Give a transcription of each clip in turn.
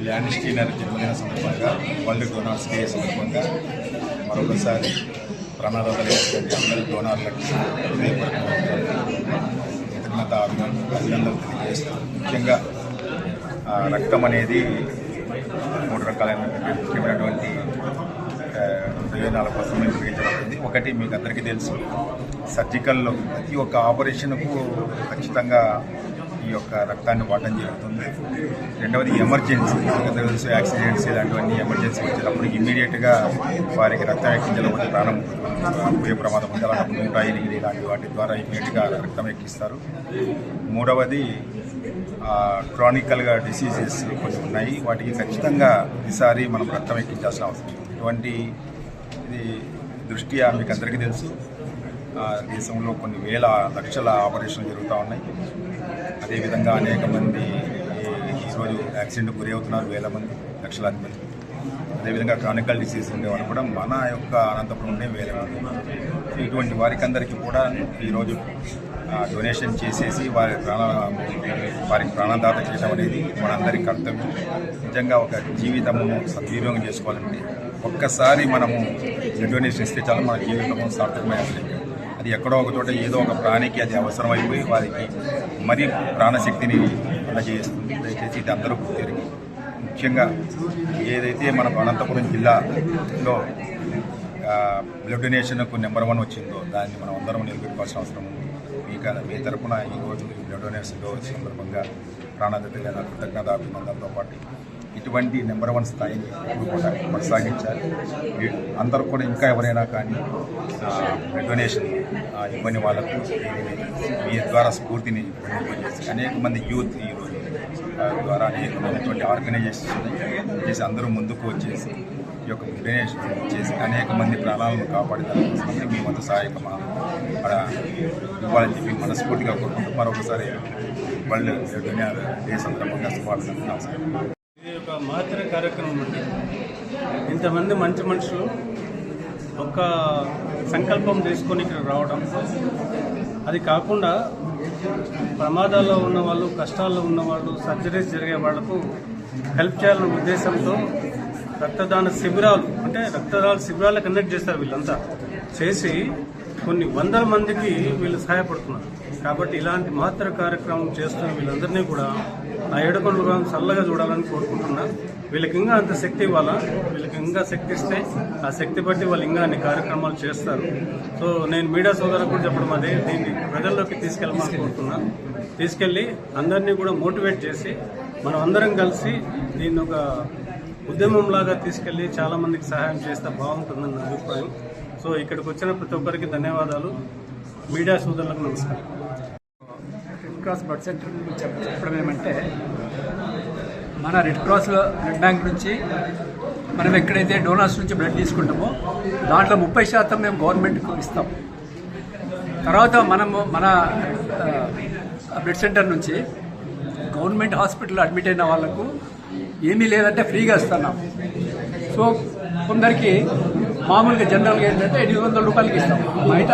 Land Steiner జన్మదిన సందర్భంగా world donors day సందర్భంగా మరొకసారి ప్రణాళికలు అందరి డోనార్లకు కృతజ్ఞత అభినందనలు తెలియజేస్తూ ముఖ్యంగా రక్తం అనేది 3 రకాలైనటువంటి ముఖ్యమైనటువంటి ప్రయోజనాల కోసం ఉపయోగించబడుతుంది. ఒకటి మీకు అందరికీ తెలుసు, సర్జికల్లో ప్రతి ఒక్క ఆపరేషన్కు ఖచ్చితంగా ఈ యొక్క రక్తాన్ని వాడటం జరుగుతుంది. రెండవది ఎమర్జెన్సీ, మీకు తెలుసు యాక్సిడెంట్స్ ఇలాంటివన్నీ ఎమర్జెన్సీ వచ్చినప్పుడు ఇమ్మీడియట్గా వారికి రక్తం ఎక్కించలేకపోతే ప్రాణం పోయే ప్రమాదం ఉంది. అలాంటి 108 ఇలాంటి వాటి ద్వారా ఇమ్మీడియట్గా రక్తం ఎక్కిస్తారు. మూడవది క్రానికల్గా డిసీజెస్ కొన్ని ఉన్నాయి, వాటికి ఖచ్చితంగా ఈసారి మనం రక్తం ఎక్కించాల్సిన అవసరం. ఇటువంటి ఇది దృష్ట్యా మీకు అందరికీ తెలుసు, దేశంలో కొన్ని వేల లక్షల ఆపరేషన్లు జరుగుతూ ఉన్నాయి. అదేవిధంగా అనేక మంది ఈరోజు యాక్సిడెంట్ గురి అవుతున్నారు, వేల మంది, లక్షలాది మంది. అదేవిధంగా క్రానికల్ డిసీజ్ ఉండేవారు కూడా మన యొక్క అనంతపురం ఉండే వేల మంది. ఇటువంటి వారికి అందరికీ కూడా ఈరోజు డొనేషన్ చేసేసి వారికి ప్రాణదాత చేయడం అనేది మనందరి కర్తవ్యం. నిజంగా ఒక జీవితము సద్వినియోగం చేసుకోవాలంటే ఒక్కసారి మనము డొనేషన్ ఇస్తే చాలా మన జీవితము సార్థకమైనట్లే. అది ఎక్కడో ఒక చోట ఏదో ఒక ప్రాణికి అది అవసరమైపోయి వారికి మరీ ప్రాణశక్తిని అందజేస్తుంది. దయచేసి ఇది అందరూ జరిగి ముఖ్యంగా ఏదైతే మన అనంతపురం జిల్లాలో బ్లడ్ డొనేషన్కు నెంబర్ 1 వచ్చిందో దాన్ని మనం అందరం నిలబెట్టుకోవాల్సిన అవసరం ఉంది. మీ తరఫున ఈరోజు బ్లడ్ డొనేషన్ సందర్భంగా ప్రాణాదాత లేదా కృతజ్ఞత అభినందనతో పాటు ఇటువంటి నెంబర్ 1 స్థాయిని కూడా కొనసాగించాలి. అందరూ కూడా ఇంకా ఎవరైనా కానీ బ్లడ్ డొనేషన్ ఇవ్వని వాళ్ళకు మీ ద్వారా స్ఫూర్తిని అనేక మంది యూత్ ఈరోజు ద్వారా అనేకమైనటువంటి ఆర్గనైజేషన్స్ చేసి అందరూ ముందుకు వచ్చేసి ఈ యొక్క డొనేషన్ చేసి అనేక మంది ప్రాణాలను కాపాడేదానికి మీ వంతు సహాయకమా ఇవ్వాలని చెప్పి మనస్ఫూర్తిగా కోరుకుంటూ మరొకసారి వరల్డ్ డొనార్ డే సందర్భంగా శుభాకాంక్షలు. ఇది ఒక మహత్తర కార్యక్రమం అండి. ఇంతమంది మంచి మనుషులు ఒక సంకల్పం తీసుకొని ఇక్కడ రావడం, అది కాకుండా ప్రమాదాల్లో ఉన్న వాళ్ళు, కష్టాల్లో ఉన్నవాళ్ళు, సర్జరీస్ జరిగే వాళ్లకు హెల్ప్ చేయాలనే ఉద్దేశంతో రక్తదాన శిబిరాలు, అంటే రక్తదాన శిబిరాలు కండక్ట్ చేస్తారు. వీళ్ళంతా చేసి కొన్ని వందల మందికి వీళ్ళు సహాయపడుతున్నారు. కాబట్టి ఇలాంటి మహత్తర కార్యక్రమం చేస్తున్న వీళ్ళందరినీ కూడా ఆ ఏడుకొండల చల్లగా చూడాలని కోరుకుంటున్నా. వీళ్ళకి ఇంకా అంత శక్తి ఇవ్వాలా, వీళ్ళకి ఇంకా శక్తి ఇస్తే ఆ శక్తి బట్టి వాళ్ళు ఇంకా అన్ని కార్యక్రమాలు చేస్తారు. సో నేను మీడియా సోదరులకు కూడా చెప్పడం అదే, దీన్ని ప్రజల్లోకి తీసుకెళ్ళమని కోరుతున్నా. తీసుకెళ్ళి అందరినీ కూడా మోటివేట్ చేసి మనం అందరం కలిసి దీన్ని ఒక ఉద్యమంలాగా తీసుకెళ్ళి చాలా మందికి సహాయం చేస్తే బాగుంటుందని నా అభిప్రాయం. సో ఇక్కడికి వచ్చిన ప్రతి ఒక్కరికి ధన్యవాదాలు. మీడియా సోదరులకు నమస్కారం. రెడ్ క్రాస్ బ్లడ్ సెంటర్ గురించి చెప్పడం ఏమంటే, మన రెడ్ క్రాస్ బ్లడ్ బ్యాంక్ నుంచి మనం ఎక్కడైతే డోనర్స్ నుంచి బ్లడ్ తీసుకుంటామో దాంట్లో 30% మేము గవర్నమెంట్కు ఇస్తాం. తర్వాత మనము మన బ్లడ్ సెంటర్ నుంచి గవర్నమెంట్ హాస్పిటల్లో అడ్మిట్ అయిన వాళ్ళకు ఏమీ లేదంటే ఫ్రీగా ఇస్తున్నాం. సో కొందరికి మామూలుగా జనరల్గా ఏంటంటే 800 రూపాయలకి ఇస్తాం. బయట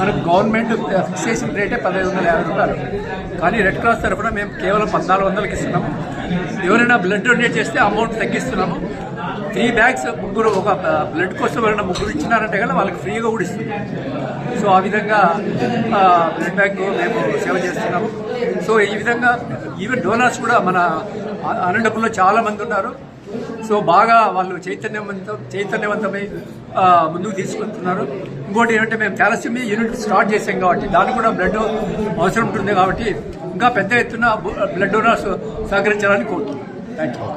మనకు గవర్నమెంట్ ఫిక్స్ చేసిన రేటే 1550 రూపాయలు. కానీ రెడ్ క్రాస్ తరఫున మేము కేవలం 1400కి ఇస్తున్నాము. ఎవరైనా బ్లడ్ డొనేట్ చేస్తే అమౌంట్ తగ్గిస్తున్నాము. 3 బ్యాగ్స్ ముగ్గురు, ఒక బ్లడ్ కోసం ఎవరైనా ముగ్గురు ఇచ్చినారంటే కదా వాళ్ళకి ఫ్రీగా కూడా ఇస్తుంది. సో ఆ విధంగా బ్లడ్ బ్యాంక్ మేము సేవ చేస్తున్నాము. సో ఈ విధంగా ఈవెన్ డోనర్స్ కూడా మన అనంతపురంలో చాలా మంది ఉన్నారు. సో బాగా వాళ్ళు చైతన్యవంతమై ముందుకు తీసుకుంటున్నారు. ఇంకోటి ఏంటంటే మేము థాలసీమియా యూనిట్ స్టార్ట్ చేసాం కాబట్టి దానికి కూడా బ్లడ్ అవసరం ఉంటుంది. కాబట్టి ఇంకా పెద్ద ఎత్తున బ్లడ్ డోనర్స్ సహకరించాలని కోరుతున్నాం. Thank you.